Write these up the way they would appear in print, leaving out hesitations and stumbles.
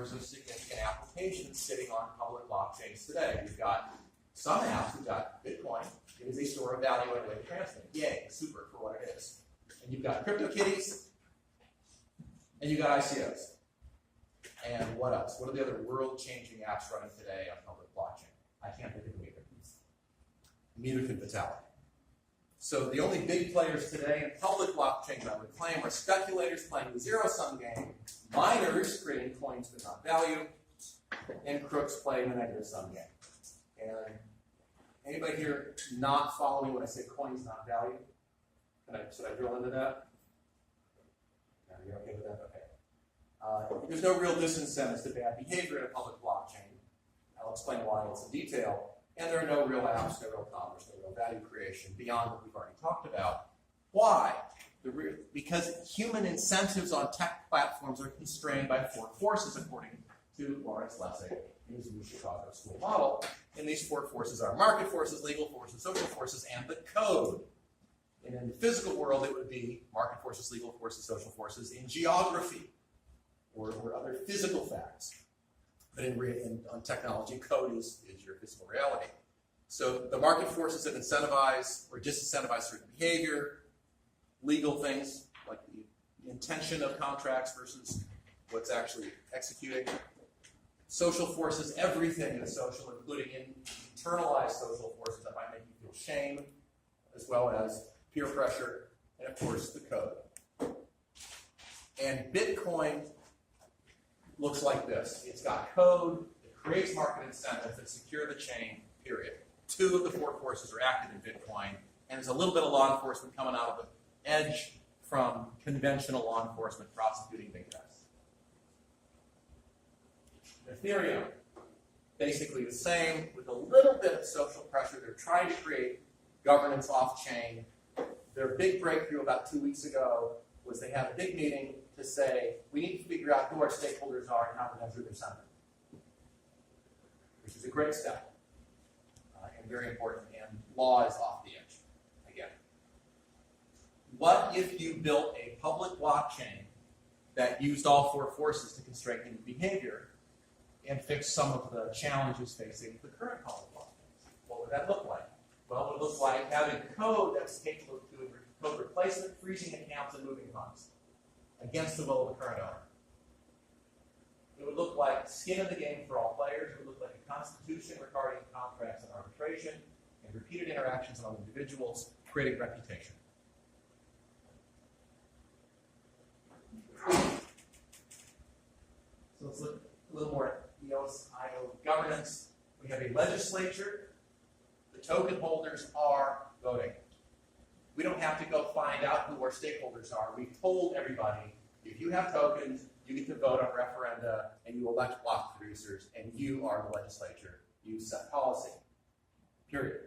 numbers of significant applications sitting on public blockchains today. You've got some apps, we've got Bitcoin. It is a store of value and a way to transmit. Yay, super for what it is. And you've got CryptoKitties, and you've got ICOs. And what else? What are the other world-changing apps running today on public blockchain? I can't think of them either. Neither can Vitalik. So the only big players today in public blockchain, I would claim, are speculators playing the zero-sum game, miners creating coins but not value, and crooks playing the negative-sum game. And anybody here not following when I say coins not value? Should I drill into that? No, you're okay with that? Okay. There's no real disincentives to bad behavior in a public blockchain. I'll explain why in some detail. And there are no real apps, no real commerce, no real value creation beyond what we've already talked about. Why? Because human incentives on tech platforms are constrained by four forces, according to Lawrence Lessig in his new Chicago School model. And these four forces are market forces, legal forces, social forces, and the code. And in the physical world, it would be market forces, legal forces, social forces in geography or other physical facts. But on technology, code is your physical reality. So the market forces that incentivize or disincentivize certain behavior, legal things like the intention of contracts versus what's actually executing. Social forces, everything is social, including internalized social forces that might make you feel shame, as well as peer pressure, and of course the code. And Bitcoin looks like this. It's got code, it creates market incentives that secure the chain, period. Two of the four forces are active in Bitcoin, and there's a little bit of law enforcement coming out of the edge from conventional law enforcement prosecuting big guys. Ethereum, basically the same, with a little bit of social pressure. They're trying to create governance off-chain. Their big breakthrough about 2 weeks ago was they had a big meeting to say, we need to figure out who our stakeholders are and how to measure their sentiment, which is a great step and very important, and law is off the edge again. What if you built a public blockchain that used all four forces to constrain human behavior and fix some of the challenges facing the current public blockchains? What would that look like? Well, it would look like having code that's capable of doing code replacement, freezing accounts, and moving funds against the will of the current owner. It would look like skin in the game for all players. It would look like a constitution regarding contracts and arbitration, and repeated interactions among individuals, creating reputation. So let's look a little more at EOS IO governance. We have a legislature. The token holders are voting. We don't have to go find out who our stakeholders are. We've told everybody, if you have tokens, you get to vote on referenda, and you elect block producers, and you are the legislature. You set policy, period.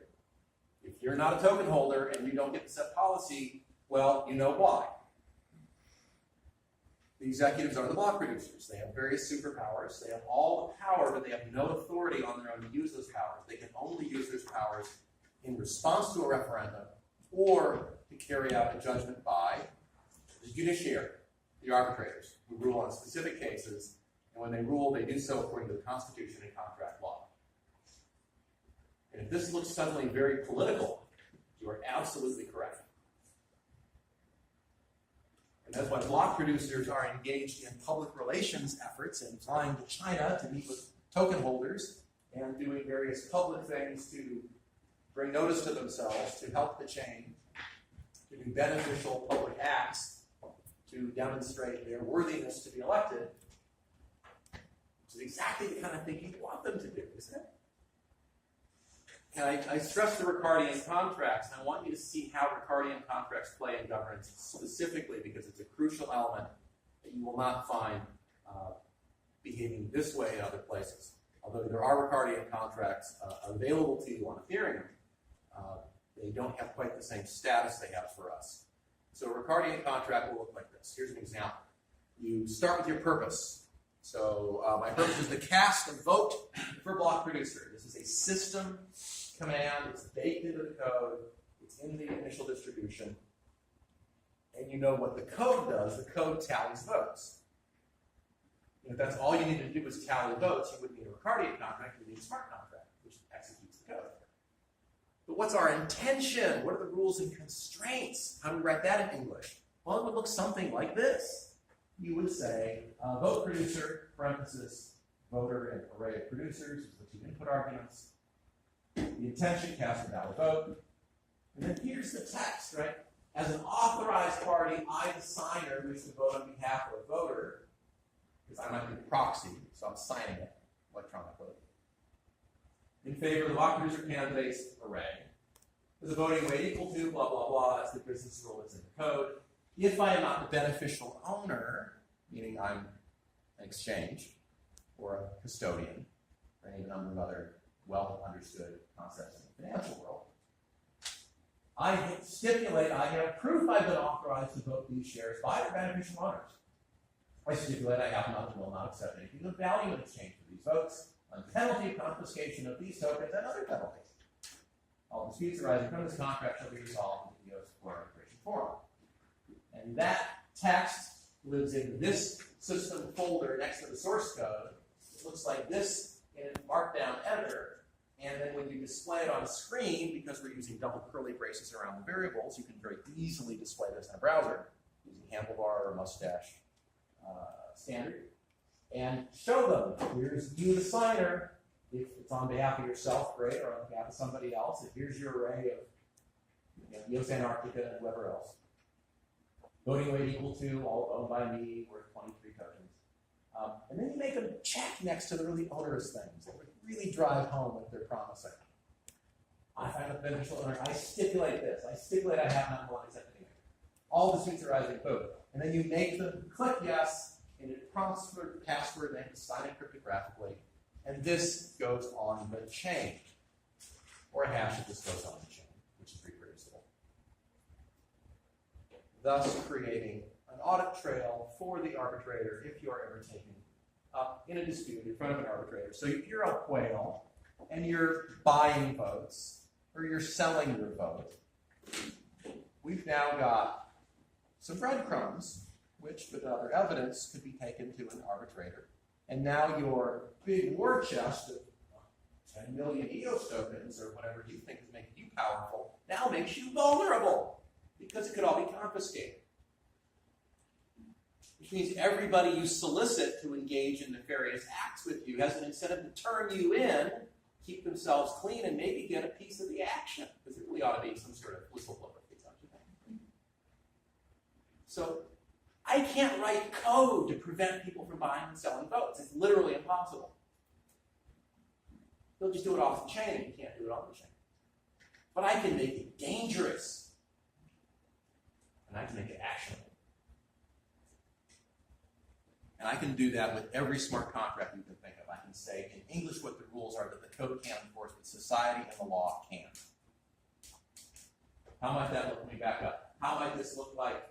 If you're not a token holder and you don't get to set policy, well, you know why. The executives are the block producers. They have various superpowers. They have all the power, but they have no authority on their own to use those powers. They can only use those powers in response to a referendum or to carry out a judgment by the judiciary, the arbitrators, who rule on specific cases, and when they rule, they do so according to the Constitution and contract law. And if this looks suddenly very political, you are absolutely correct. And that's why block producers are engaged in public relations efforts and flying to China to meet with token holders and doing various public things to bring notice to themselves, to help the chain, to do beneficial public acts, to demonstrate their worthiness to be elected, which is exactly the kind of thing you want them to do, isn't it? And I stress the Ricardian contracts, and I want you to see how Ricardian contracts play in governance specifically, because it's a crucial element that you will not find behaving this way in other places. Although there are Ricardian contracts available to you on Ethereum, they don't have quite the same status they have for us. So a Ricardian contract will look like this. Here's an example. You start with your purpose. So my purpose is to cast a vote for block producer. This is a system command. It's baked into the code. It's in the initial distribution. And you know what the code does. The code tallies votes. And if that's all you needed to do was tally the votes, you wouldn't need a Ricardian contract, you would need a smart contract, which executes the code. But what's our intention? What are the rules and constraints? How do we write that in English? Well, it would look something like this. You would say, vote producer, parenthesis, voter, and array of producers is the two input arguments. The intention, cast a valid vote. And then here's the text, right? As an authorized party, I, the signer, wish to vote on behalf of a voter, because I might be the proxy, so I'm signing it electronically. In favor of the block producer candidates array. Is the voting weight equal to, blah, blah, blah, that's the business rule that's in the code. If I am not the beneficial owner, meaning I'm an exchange or a custodian, or any number of other well-understood concepts in the financial world, I stipulate I have proof I've been authorized to vote these shares by the beneficial owners. I stipulate I have not and will not accept anything of value in exchange for these votes, on penalty of confiscation of these tokens and other penalties. All disputes arising from this contract shall be resolved in the EOS or arbitration forum. And that text lives in this system folder next to the source code. It looks like this in a Markdown editor. And then when you display it on a screen, because we're using double curly braces around the variables, you can very easily display this in a browser using handlebar or mustache standard. And show them, here's you, the signer. If it's on behalf of yourself, great, or on behalf of somebody else. And here's your array of EOS Antarctica and whoever else. Voting weight equal to, all owned by me, worth 23 tokens. And then you make a check next to the really onerous things that would really drive home what they're promising. I find the beneficial owner, I stipulate this. I stipulate I have not one accept anything. All disputes arising, boom. And then you make them click yes, and it prompts for the password, they have to sign it cryptographically. And this goes on the chain. Or a hash of this goes on the chain, which is reproducible. Thus creating an audit trail for the arbitrator if you are ever taken up in a dispute in front of an arbitrator. So if you're a whale and you're buying votes, or you're selling your vote, we've now got some breadcrumbs, which with other evidence could be taken to an arbitrator. And now your big war chest of 10 million EOS tokens, or whatever you think is making you powerful, now makes you vulnerable, because it could all be confiscated. Which means everybody you solicit to engage in nefarious acts with you has an incentive to turn you in, keep themselves clean, and maybe get a piece of the action. Because there really ought to be some sort of whistleblower fee, don't you think? So I can't write code to prevent people from buying and selling votes. It's literally impossible. They'll just do it off the chain, and you can't do it on the chain. But I can make it dangerous, and I can make it actionable. And I can do that with every smart contract you can think of. I can say in English what the rules are that the code can't enforce, but society and the law can. How might that look? Let me back up. How might this look like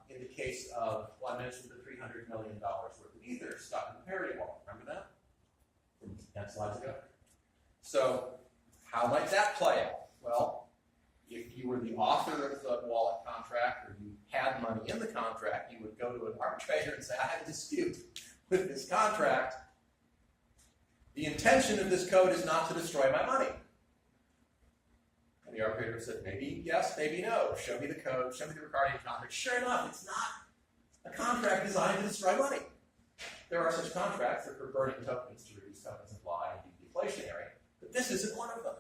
in the case of, well, I mentioned the $300 million worth of ether stuck in the parity wall. Remember that? From 10 slides ago. So how might that play out? Well, if you were the author of the wallet contract, or you had money in the contract, you would go to an arbitrator and say, I have a dispute with this contract. The intention of this code is not to destroy my money. And the arbitrator said, maybe yes, maybe no. Show me the code, show me the Ricardian contract. Sure enough, it's not a contract designed to destroy money. There are such contracts that are for burning tokens to reduce token supply and be deflationary, but this isn't one of them.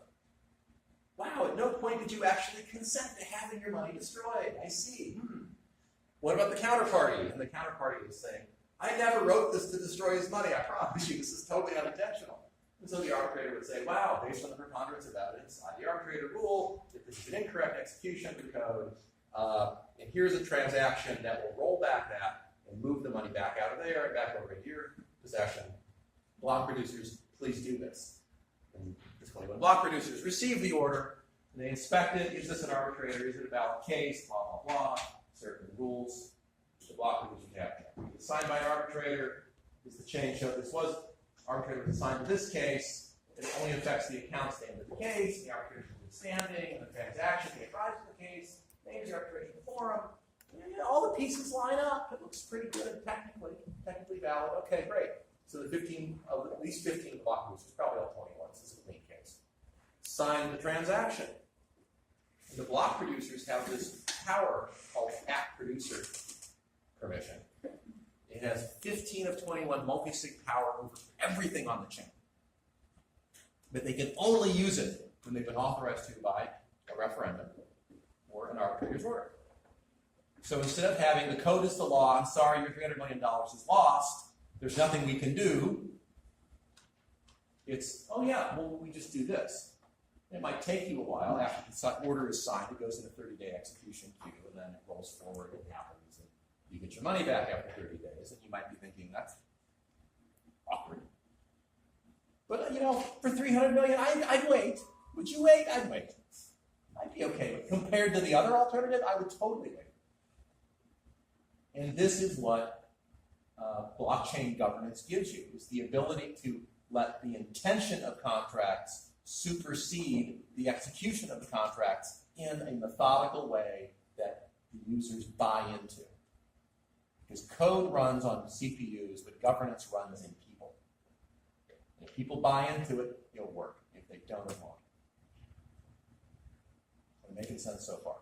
Wow, at no point did you actually consent to having your money destroyed. I see. What about the counterparty? And the counterparty is saying, I never wrote this to destroy his money, I promise you, this is totally unintentional. And so the arbitrator would say, wow, based on the preponderance of evidence, the arbitrator rule that this is an incorrect execution of the code, and here's a transaction that will roll back that and move the money back out of there and back over into your possession. Block producers, please do this. And this 21 block producers receive the order, and they inspect it. Is this an arbitrator? Is it a valid case? Blah, blah, blah. Certain rules. The block producers have it's signed by an arbitrator. Is the change show this was arbitrator was assigned to this case? It only affects the account statement of the case. The arbitrator is standing, and the transaction gave rise to the case. Names the arbitration forum. And all the pieces line up. It looks pretty good, technically valid. Okay, great. So the 15, at least 15 block producers, probably all 21, this is a clean case, sign the transaction. And the block producers have this power called app producer permission. It has 15 of 21 multi-sig power over everything on the chain. But they can only use it when they've been authorized to by a referendum or an arbitrator's order. So instead of having the code is the law, I'm sorry, your $300 million is lost, there's nothing we can do, it's, oh yeah, well, we just do this. It might take you a while. After the order is signed, it goes in a 30-day execution queue, and then it rolls forward, it happens, and you get your money back after 30 days, and you might be thinking, that's awkward. But, you know, for $300 million, I'd wait. Would you wait? I'd wait. I'd be okay with it. Compared to the other alternative, I would totally wait. And this is what blockchain governance gives you, is the ability to let the intention of contracts supersede the execution of the contracts in a methodical way that the users buy into. Because code runs on CPUs, but governance runs in people. And if people buy into it, it'll work. If they don't, it won't. Am I making sense so far?